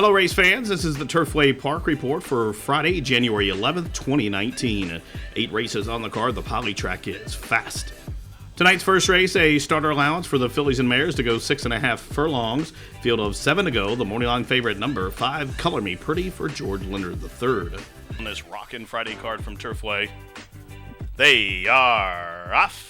Hello, race fans. This is the Turfway Park Report for Friday, January 11th, 2019. 8 races on the card. The poly track is fast. Tonight's first race, a starter allowance for the fillies and mares to go 6.5 furlongs. Field of 7 to go. The morning line favorite, number 5, Color Me Pretty for George Leonard III. On this rockin' Friday card from Turfway, they are off.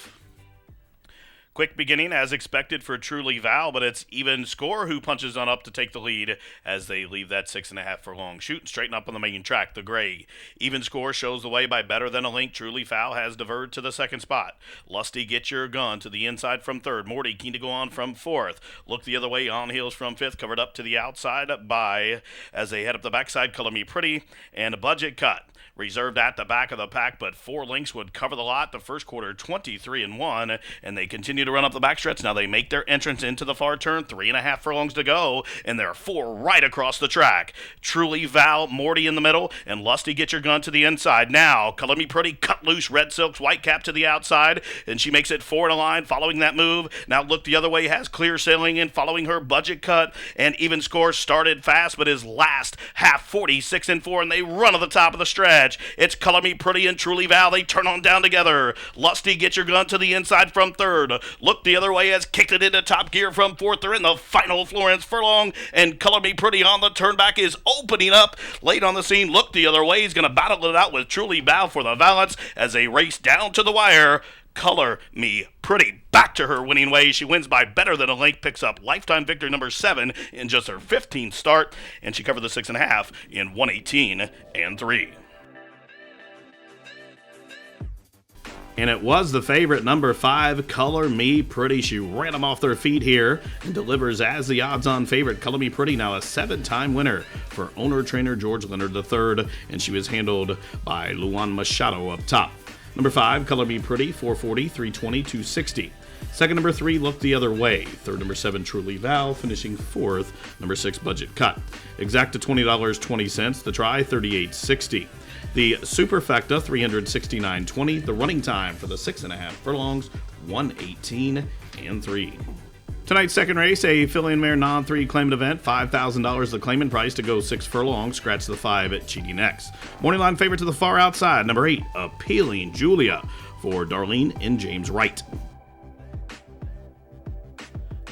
Quick beginning as expected for Truly Val, but it's Even Score who punches on up to take the lead as they leave that 6.5 furlong shoot and straighten up on the main track. The gray Even Score shows the way by better than a link. Truly Val has diverged to the second spot. Lusty Get Your Gun to the inside from third. Morty keen to go on from fourth. Look the other way on heels from fifth. Covered up to the outside by, as they head up the backside, Color Me Pretty and Budget Cut. Reserved at the back of the pack, but 4 lengths would cover the lot. The first quarter, 23-1, and they continue to run up the backstretch. Now they make their entrance into the far turn, 3.5 furlongs to go, and there are 4 right across the track. Truly Val, Morty in the middle, and Lusty Get Your Gun to the inside. Now, Color Me Pretty, Cut Loose, Red Silks, White Cap to the outside, and she makes it 4 in a line following that move. Now look the other way, has Clear Sailing in following her. Budget Cut, and Even Score started fast, but his last half 46-4, and they run to the top of the stretch. It's Color Me Pretty and Truly Val. They turn on down together. Lusty Get Your Gun to the inside from third. Look the other way, has kicked it into top gear from fourth. They're in the final Florence furlong, and Color Me Pretty on the turnback is opening up late on the scene. Look the other way. He's going to battle it out with Truly Val for the balance as they race down to the wire. Color Me Pretty back to her winning ways. She wins by better than a length, picks up lifetime victory number 7 in just her 15th start, and she covered the 6.5 in 1:18-3. And it was the favorite, number 5, Color Me Pretty. She ran them off their feet here and delivers as the odds-on favorite. Color Me Pretty, now a 7-time winner for owner-trainer George Leonard III, and she was handled by Luan Machado up top. Number 5, Color Me Pretty, 440, 320, 260. Second, number 3, Look the Other Way. Third, number 7, Truly Val, finishing 4th. Number 6, Budget Cut. Exacta $20.20. The try, $38.60. The Superfecta, $369.20. The running time for the 6.5 furlongs, 1:18-3. Tonight's second race, a filly and mare non-3 claimant event, $5,000 the claimant price to go 6 furlongs. Scratch the 5 at Cheating X. Morning line favorite to the far outside, number 8, Appealing Julia for Darlene and James Wright.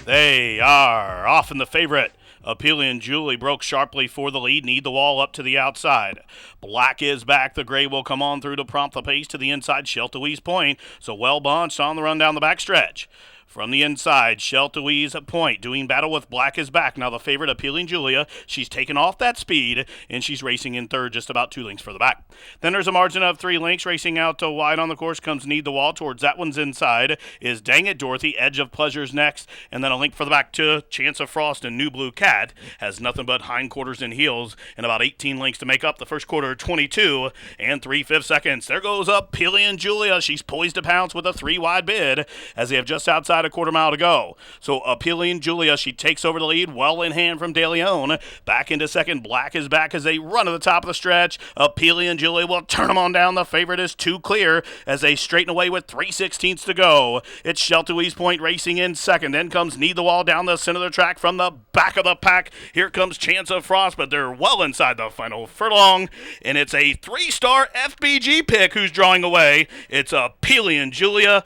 They are off in the favorite. Appealing Julie broke sharply for the lead. Need the wall up to the outside. Black is back. The gray will come on through to prompt the pace to the inside. Sheltouise Point. So well bunched on the run down the backstretch. From the inside, Sheltouise Point doing battle with Black is back. Now the favorite, Appealing Julia, she's taken off that speed, and she's racing in third, just about 2 lengths for the back. Then there's a margin of 3 lengths. Racing out to wide on the course comes Need the Wall. Towards that one's inside is Dang It Dorothy. Edge of Pleasure's next, and then a link for the back to Chance of Frost and New Blue Cat. Has nothing but hindquarters and heels, and about 18 lengths to make up the first quarter, 22 3/5 seconds. There goes Appealing Julia. She's poised to pounce with a 3-wide bid as they have just outside a quarter mile to go. So Appealing Julia, she takes over the lead, well in hand from De Leon. Back into second. Black is back as they run to the top of the stretch. Appealing Julia will turn them on down. The favorite is too clear as they straighten away with 3/16 to go. It's Sheltouise Point racing in second. Then comes Need the Wall down the center of the track from the back of the pack. Here comes Chance of Frost, but they're well inside the final furlong, and it's a 3-star FBG pick who's drawing away. It's Appealing Julia.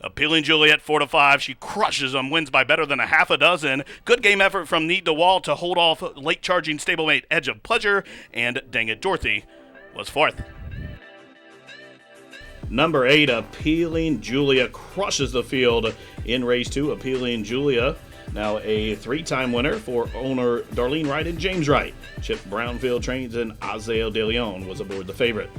Appealing Juliet 4-5. She crushes them, wins by better than a half a dozen. Good game effort from Need the Wall to hold off late charging stablemate Edge of Pleasure, and Dang It Dorothy was 4th. Number 8, Appealing Julia crushes the field in race 2. Appealing Julia, now a 3-time winner for owner Darlene Wright and James Wright. Chip Brownfield trains and Azael De Leon was aboard the favorite.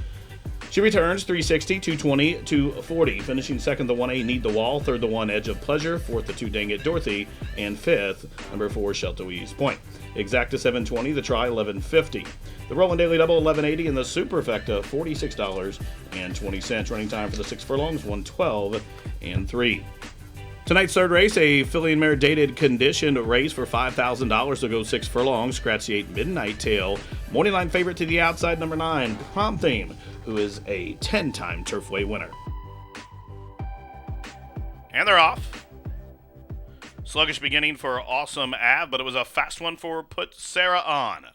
She returns 360, 220, 240, finishing second the 1A Need the Wall, third the 1 Edge of Pleasure, fourth the 2 Dang It Dorothy, and fifth number 4 Sheltouise Point. Exacta 720, the try 1150. The Rolling Daily Double 1180 and the Superfecta $46.20. Running time for the 6 furlongs 1:12-3. Tonight's third race, a filly and mare dated conditioned race for $5,000 to go 6 furlongs. Scratch the 8 Midnight Tail. Morning line favorite to the outside, number 9 Prom Theme, who is a 10-time Turfway winner. And they're off. Sluggish beginning for Awesome Ave, but it was a fast one for Put Sarah On.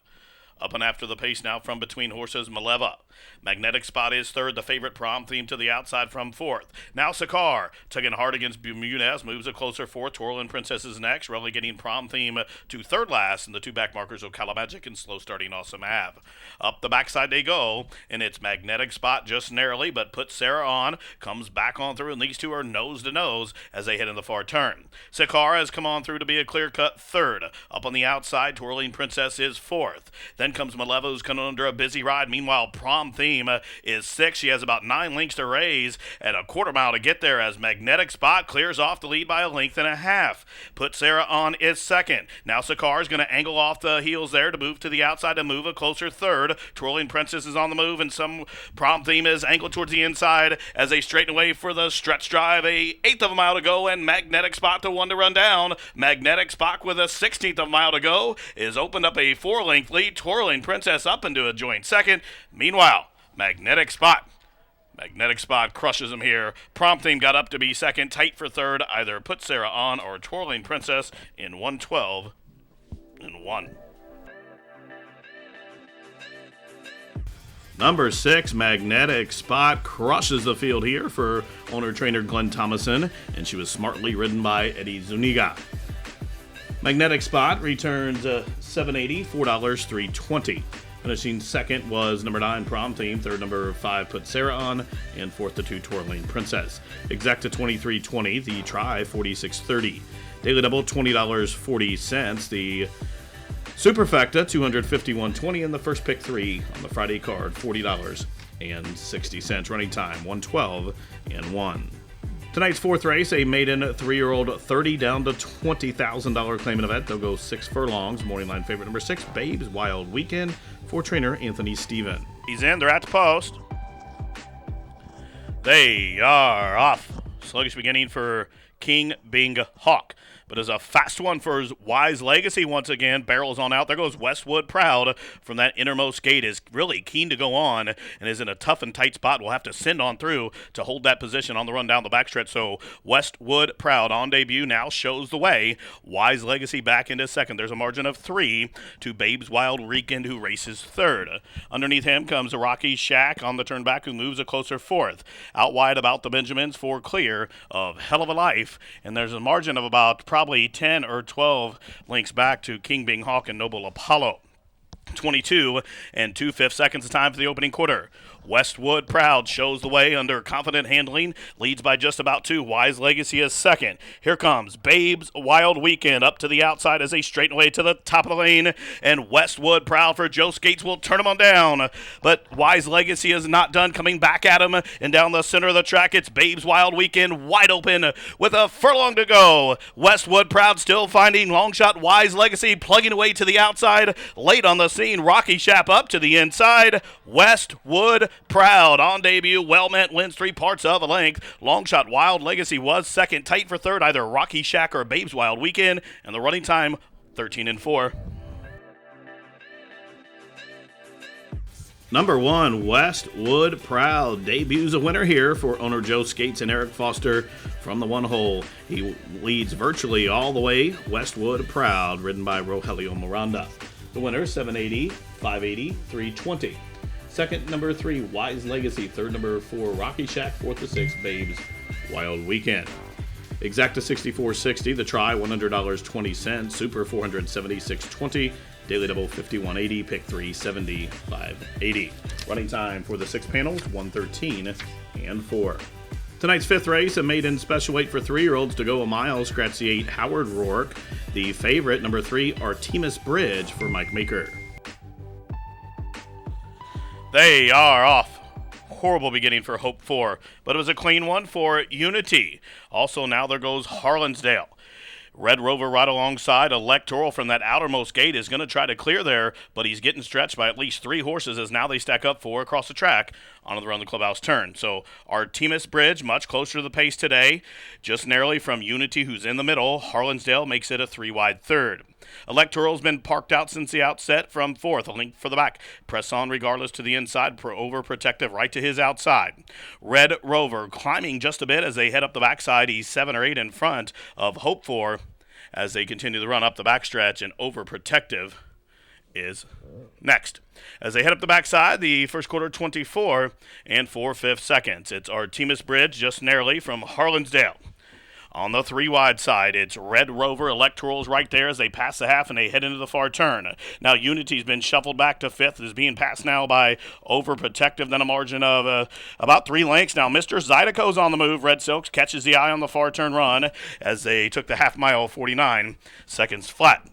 Up and after the pace now from between horses, Maleva. Magnetic Spot is third, the favorite Prom Theme to the outside from fourth. Now Sakar, tugging hard against Bermudez, moves a closer fourth. Twirling Princess is next, relegating Prom Theme to third last, and the two back markers Ocala Magic and slow starting Awesome Ave. Up the backside they go, and it's Magnetic Spot just narrowly, but Put Sarah On, comes back on through, and these two are nose to nose as they head in the far turn. Sakar has come on through to be a clear-cut third. Up on the outside, Twirling Princess is fourth. Then comes Maleva, who's coming under a busy ride. Meanwhile, Prom Theme is sixth. She has about 9 lengths to raise and a quarter mile to get there as Magnetic Spot clears off the lead by a length and a half. Put Sarah On is second. Now Sakar is going to angle off the heels there to move to the outside and move a closer third. Twirling Princess is on the move, and some Prom Theme is angled towards the inside as they straighten away for the stretch drive. A eighth of a mile to go, and Magnetic Spot to one to run down. Magnetic Spot with a 16th of a mile to go is opened up a 4-length lead. Twirling Princess up into a joint second. Meanwhile, Magnetic Spot crushes him here. Prom Theme got up to be second, tight for third. Either Put Sarah On or Twirling Princess in 112 and 1. Number 6, Magnetic Spot, crushes the field here for owner-trainer Glenn Thomason, and she was smartly ridden by Eddie Zuniga. Magnetic Spot returns $7.80, $4, $3.20. Finishing second was number 9, Prom Theme. Third, number 5, Put Sarah On. And fourth, the 2, Twirling Princess. Exacta $23.20. The Try, $46.30. Daily Double, $20.40. The Superfecta, $251.20. And the First Pick 3 on the Friday card, $40.60. Running time, 112 and 1. Tonight's fourth race, a maiden 3-year-old 30 down to $20,000 claimant event. They'll go 6 furlongs. Morning line favorite number 6, Babes Wild Weekend, for trainer Anthony Steven. He's in. They're at the post. They are off. Sluggish beginning for King Bing Hawk. But as a fast one for his Wise Legacy once again. Barrels on out. There goes Westwood Proud from that innermost gate. Is really keen to go on and is in a tough and tight spot. Will have to send on through to hold that position on the run down the backstretch. So Westwood Proud on debut now shows the way. Wise Legacy back into second. There's a margin of 3 to Babes Wild Weekend, who races third. Underneath him comes Rocky Shack on the turn back, who moves a closer fourth. Out wide about the Benjamins for clear of Hell of a Life. And there's a margin of about probably 10 or 12 links back to King Bing Hawk and Noble Apollo. 22 and 2/5 seconds of time for the opening quarter. Westwood Proud shows the way under confident handling, leads by just about 2. Wise Legacy is second. Here comes Babes Wild Weekend up to the outside as they straighten away to the top of the lane, and Westwood Proud for Joe Skates will turn him on down. But Wise Legacy is not done, coming back at him, and down the center of the track, it's Babes Wild Weekend wide open with a furlong to go. Westwood Proud still finding long shot Wise Legacy, plugging away to the outside. Late on the scene, Rocky Shap up to the inside. Westwood Proud on debut, well meant, wins 3 parts of a length. Long shot Wild Legacy was second, tight for third, either Rocky Shack or Babes Wild Weekend, and the running time 13 and 4. Number 1, Westwood Proud debuts a winner here for owner Joe Skates and Eric Foster from the one hole. He leads virtually all the way. Westwood Proud, ridden by Rogelio Miranda. The winner, $7.80, $5.80, $3.20. Second, number 3, Wise Legacy. Third, number 4, Rocky Shack. Fourth to 6, Babes Wild Weekend. Exacta $64.60. The Try, $100.20. Super, $476.20. Daily Double, $51.80. Pick 3, $75.80. Running time for the 6 panels, 113 and 4. Tonight's fifth race, a maiden special weight for 3-year-olds to go a mile. Scratch the 8, Howard Rourke. The favorite, number 3, Artemis Bridge for Mike Maker. They are off. Horrible beginning for Hope 4, but it was a clean one for Unity. Also now there goes Harlansdale. Red Rover right alongside. Electoral from that outermost gate is going to try to clear there, but he's getting stretched by at least 3 horses as now they stack up 4 across the track on the run the clubhouse turn. So Artemis Bridge much closer to the pace today, just narrowly from Unity, who's in the middle. Harlansdale makes it a 3-wide third. Electoral's been parked out since the outset from 4th, a link for the back. Press on regardless to the inside, overprotective right to his outside. Red Rover climbing just a bit as they head up the backside. He's 7 or 8 in front of Hope 4. as they continue to run up the backstretch, and Overprotective is next. As they head up the backside, the first quarter 24 and 4/5 seconds. It's Artemis Bridge just narrowly from Harlansdale. On the 3 wide side, it's Red Rover Electorals right there as they pass the half and they head into the far turn. Now Unity's been shuffled back to 5th. Is being passed now by Overprotective, then a margin of about 3 lengths. Now Mr. Zydeco's on the move. Red Silks catches the eye on the far turn run as they took the half mile 49 seconds flat.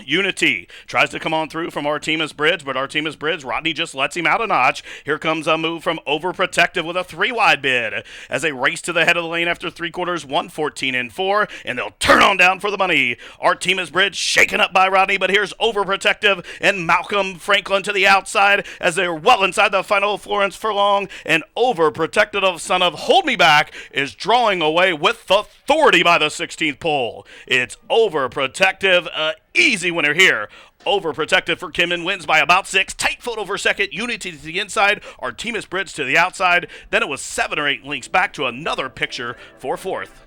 Unity tries to come on through from Artemis Bridge, but Artemis Bridge, Rodney just lets him out a notch. Here comes a move from Overprotective with a 3 wide bid as they race to the head of the lane after 3 quarters, 1:14 and 4, and they'll turn on down for the money. Artemis Bridge shaken up by Rodney, but here's Overprotective and Malcolm Franklin to the outside as they're well inside the final Florence Furlong, and Overprotective, son of Hold Me Back, is drawing away with authority by the 16th pole. It's Overprotective, easy winner here. Overprotective for Kimmin wins by about 6. Tight foot over second. Unity to the inside. Artemis Bridge to the outside. Then it was 7 or 8 links back to another picture for 4th.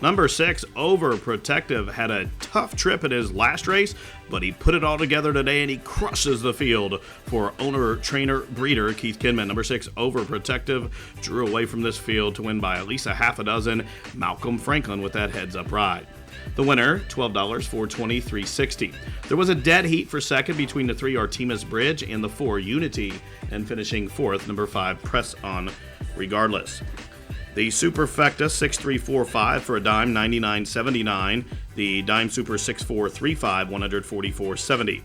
Number 6, Overprotective, had a tough trip at his last race, but he put it all together today and he crushes the field for owner, trainer, breeder Keith Kinman. Number 6, Overprotective, drew away from this field to win by at least a half a dozen. Malcolm Franklin with that heads-up ride. The winner, $12, $420, $360. There was a dead heat for second between the 3 Artemis Bridge and the 4 Unity, and finishing 4th, number 5 Press On Regardless. The Superfecta 6345 for a dime, 99.79. The Dime Super 6435, 144.70.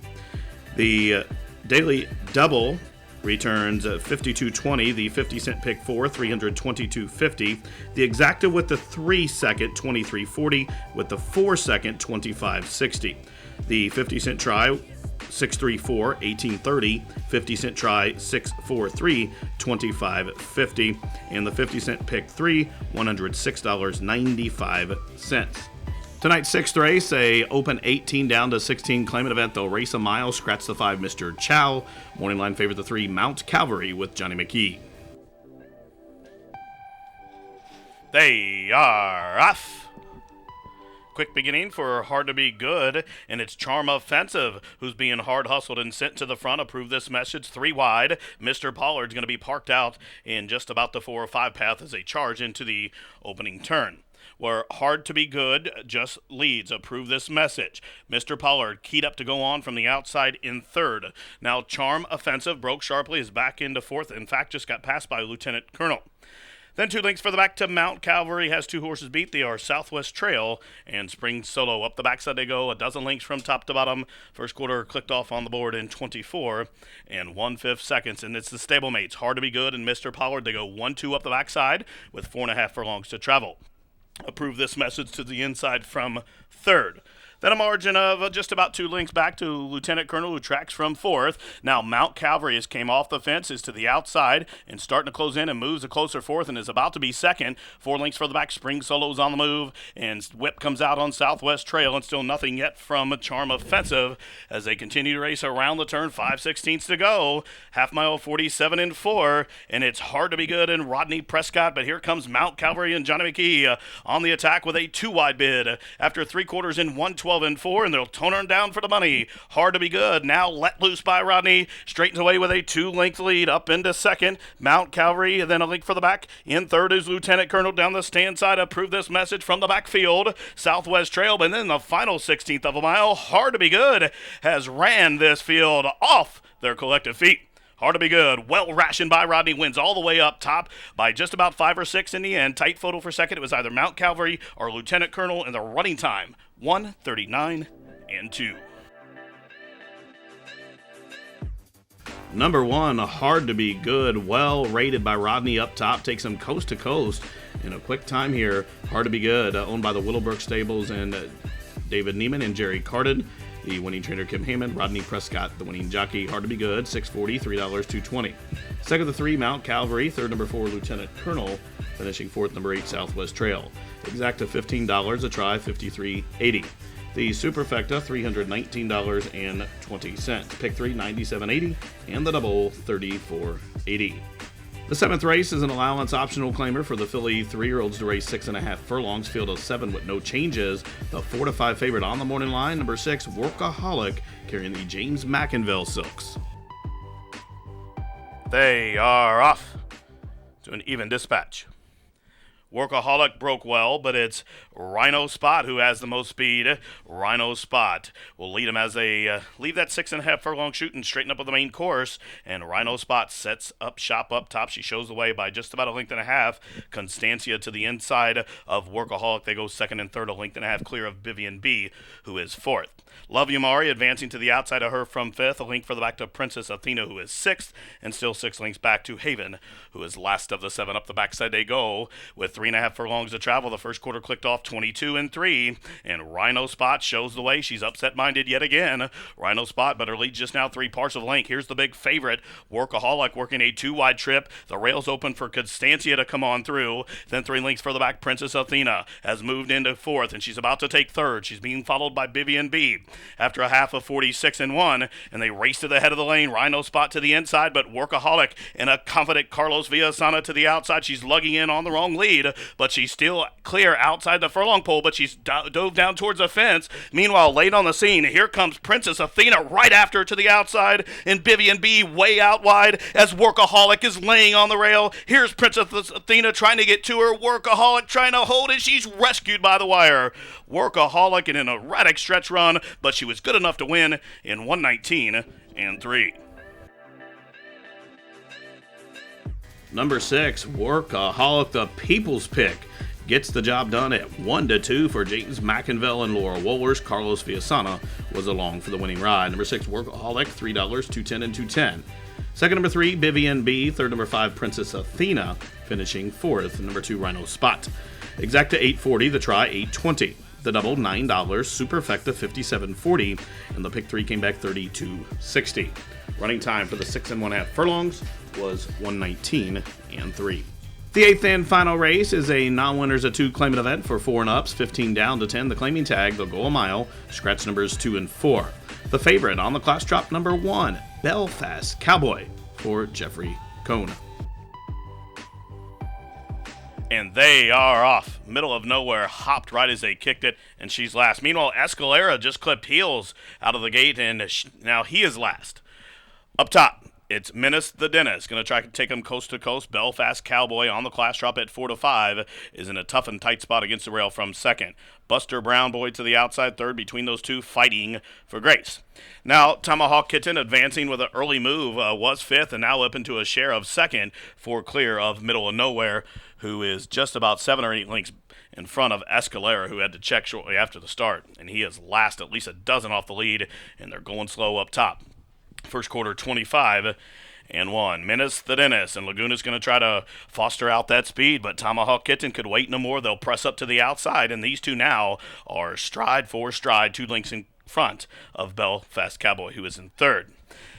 The Daily Double returns 52.20. The 50-cent pick 4, 322.50. The Exacta with the 3-second, 23.40. With the 4-second, 25.60. The 50-cent try 634, 18.30. 50-cent try 643, 25.50. And the 50-cent pick 3, $106.95. Tonight's 6th race, a open 18 down to 16 claimant event. They'll race a mile, scratch the 5 Mr. Chow. Morning line favorite the 3 Mount Calvary with Johnny McKee. They are off. Quick beginning for Hard to Be Good, and it's Charm Offensive, who's being hard hustled and sent to the front. Approve this message, 3 wide. Mr. Pollard's going to be parked out in just about the 4 or 5 path as they charge into the opening turn. Where Hard to Be Good just leads. Approve this message. Mr. Pollard keyed up to go on from the outside in 3rd. Now Charm Offensive broke sharply, is back into 4th. In fact, just got passed by Lieutenant Colonel. Then 2 links further back to Mount Calvary has 2 horses beat. They are Southwest Trail and Spring Solo. Up the backside they go, a dozen links from top to bottom. First quarter clicked off on the board in 24 and 1/5 seconds. And it's the stablemates, Hard to Be Good and Mr. Pollard. They go 1-2 up the backside with 4.5 furlongs to travel. Approve this message to the inside from 3rd. Then a margin of just about 2 links back to Lieutenant Colonel, who tracks from 4th. Now Mount Calvary has came off the fence, is to the outside, and starting to close in and moves a closer 4th and is about to be 2nd. 4 links for the back. Spring Solo's on the move, and Whip comes out on Southwest Trail, and still nothing yet from Charm Offensive as they continue to race around the turn. 5/16 to go. Half mile 47 and 4, and it's Hard to Be Good and Rodney Prescott, but here comes Mount Calvary and Johnny McKee on the attack with a 2 wide bid after 3 quarters in 1:12 and 4, and they'll tone her down for the money. Hard to Be Good, now let loose by Rodney, straightens away with a 2-length lead up into 2nd. Mount Calvary, and then a link for the back. In 3rd is Lieutenant Colonel down the stand side. Approve this message from the backfield. Southwest Trail, but then the final 16th of a mile, Hard to Be Good has ran this field off their collective feet. Hard to Be Good, well rationed by Rodney, wins all the way up top by just about 5 or 6 in the end. Tight photo for second. It was either Mount Calvary or Lieutenant Colonel, and the running time, 1:39 and 2. Number 1, Hard to Be Good, well rated by Rodney up top, takes him coast to coast in a quick time here. Hard to Be Good, owned by the Willowbrook Stables and David Neiman and Jerry Carden. The winning trainer, Kim Heyman. Rodney Prescott, the winning jockey. Hard to Be Good, $6.40, $3, $2.20. Second, the 3, Mount Calvary. Third, number 4, Lieutenant Colonel. Finishing 4th, number 8, Southwest Trail. Exacta, $15 a try, $53.80. The Superfecta, $319.20. Pick 3, $97.80. And the double, $34.80. The 7th race is an allowance optional claimer for the filly 3-year-olds to race 6.5 furlongs, field of 7 with no changes. The 4-5 favorite on the morning line, number 6, Workaholic, carrying the James McInville Silks. They are off to an even dispatch. Workaholic broke well, but it's Rhino Spot who has the most speed. Rhino Spot will lead him as they leave that 6.5 furlong shoot and straighten up with the main course. And Rhino Spot sets up shop up top. She shows the way by just about a length and a half. Constancia to the inside of Workaholic. They go second and third, a length and a half clear of Vivian B, who is fourth. Love Yamari advancing to the outside of her from fifth, a link for the back to Princess Athena, who is sixth, and still 6 links back to Haven, who is last of the 7. Up the backside they go with 3.5 furlongs to travel. The first quarter clicked off 22-3, and Rhino Spot shows the way. She's upset-minded yet again. Rhino Spot, but her lead just now 3 parts of the length. Here's the big favorite, Workaholic, working a 2-wide trip. The rails open for Constancia to come on through. Then 3 links for the back. Princess Athena has moved into fourth, and she's about to take third. She's being followed by Vivian B. After a half of 46-1, and they race to the head of the lane. Rhino Spot to the inside, but Workaholic in a confident Carlos Villasana to the outside. She's lugging in on the wrong lead, but she's still clear outside the furlong pole, but she's dove down towards the fence. Meanwhile, late on the scene, here comes Princess Athena right after her to the outside, and Vivian B way out wide as Workaholic is laying on the rail. Here's Princess Athena trying to get to her. Workaholic trying to hold it. She's rescued by the wire. Workaholic in an erratic stretch run, but she was good enough to win in 119-3. Number 6, Workaholic, the people's pick, gets the job done at 1-2 for James McInville and Laura Wohlers. Carlos Villasana was along for the winning ride. Number 6, Workaholic, $3, $2.10 and $2.10. Second, number 3, Vivian B. Third, number 5, Princess Athena, finishing fourth. Number 2, Rhino Spot. Exacta $8.40, the try $8.20. The double, $9, Superfecta $57.40, and the pick 3 came back $32.60. Running time for the 6.5 furlongs was 119-3. The 8th and final race is a non-winners of 2 claimant event for 4 and ups, 15 down to 10. The claiming tag, they'll go a mile, scratch numbers 2 and 4. The favorite on the class drop, number 1, Belfast Cowboy for Jeffrey Cohn. And they are off. Middle of nowhere, hopped right as they kicked it, and she's last. Meanwhile, Escalera just clipped heels out of the gate, and now he is last. Up top, it's Menace the Dentist. Going to try to take him coast to coast. Belfast Cowboy on the class drop at 4-5 is in a tough and tight spot against the rail from second. Buster Brown Boy to the outside third, between those two fighting for grace. Now, Tomahawk Kitten advancing with an early move was fifth and now up into a share of second for clear of Middle of Nowhere, who is just about 7 or 8 links in front of Escalera, who had to check shortly after the start. And he is last, at least a dozen off the lead, and they're going slow up top. First quarter, 25-1. Menace the Dentist, and Laguna's going to try to foster out that speed, but Tomahawk Kitten could wait no more. They'll press up to the outside, and these two now are stride for stride, 2 links in front of Belfast Cowboy, who is in third.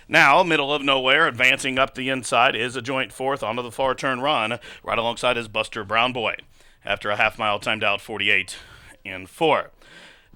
Now, Middle of Nowhere, advancing up the inside, is a joint fourth onto the far turn run, right alongside his Buster Brown Boy. After a half mile, timed out 48-4.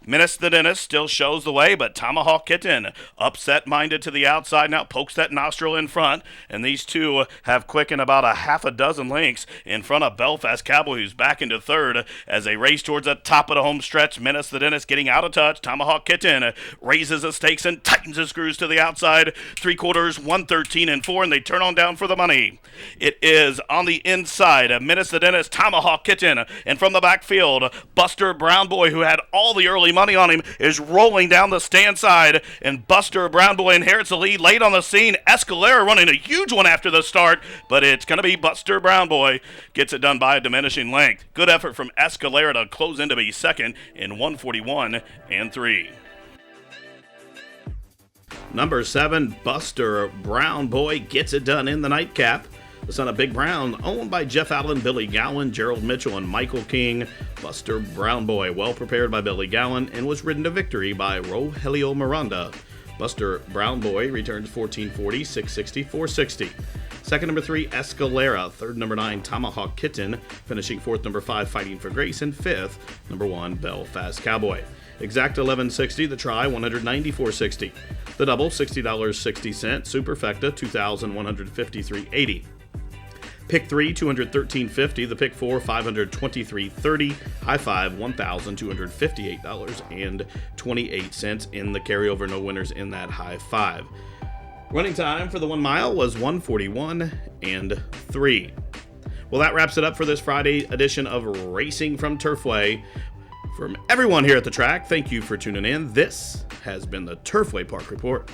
Menace the Dentist still shows the way, but Tomahawk Kitten, upset-minded to the outside, now pokes that nostril in front, and these two have quickened about a half a dozen lengths in front of Belfast Cowboy, who's back into third as they race towards the top of the home stretch. Menace the Dentist getting out of touch. Tomahawk Kitten raises the stakes and tightens the screws to the outside. 3/4, 113-4, and they turn on down for the money. It is on the inside, Menace the Dentist, Tomahawk Kitten, and from the backfield, Buster Brown Boy, who had all the early money on him, is rolling down the stand side, and Buster Brown Boy inherits the lead late on the scene. Escalera running a huge one after the start, but it's going to be Buster Brown Boy gets it done by a diminishing length. Good effort from Escalera to close in to be second in 141-3. Number 7, Buster Brown Boy gets it done in the nightcap. The son of Big Brown, owned by Jeff Allen, Billy Gowan, Gerald Mitchell, and Michael King. Buster Brown Boy, well prepared by Billy Gowan, and was ridden to victory by Rogelio Miranda. Buster Brown Boy returns 1440, 660, 460. Second, number 3, Escalera. Third, number 9, Tomahawk Kitten. Finishing fourth, number 5, Fighting for Grace. And fifth, number 1, Belfast Cowboy. Exact 1160, the try 194.60. The double $60.60. Superfecta $2,153.80. Pick 3, $213.50. The pick 4, $523.30. High 5, $1,258.28 in the carryover. No winners in that high 5. Running time for the 1 mile was 1:41.3. Well, that wraps it up for this Friday edition of Racing from Turfway. From everyone here at the track, thank you for tuning in. This has been the Turfway Park Report.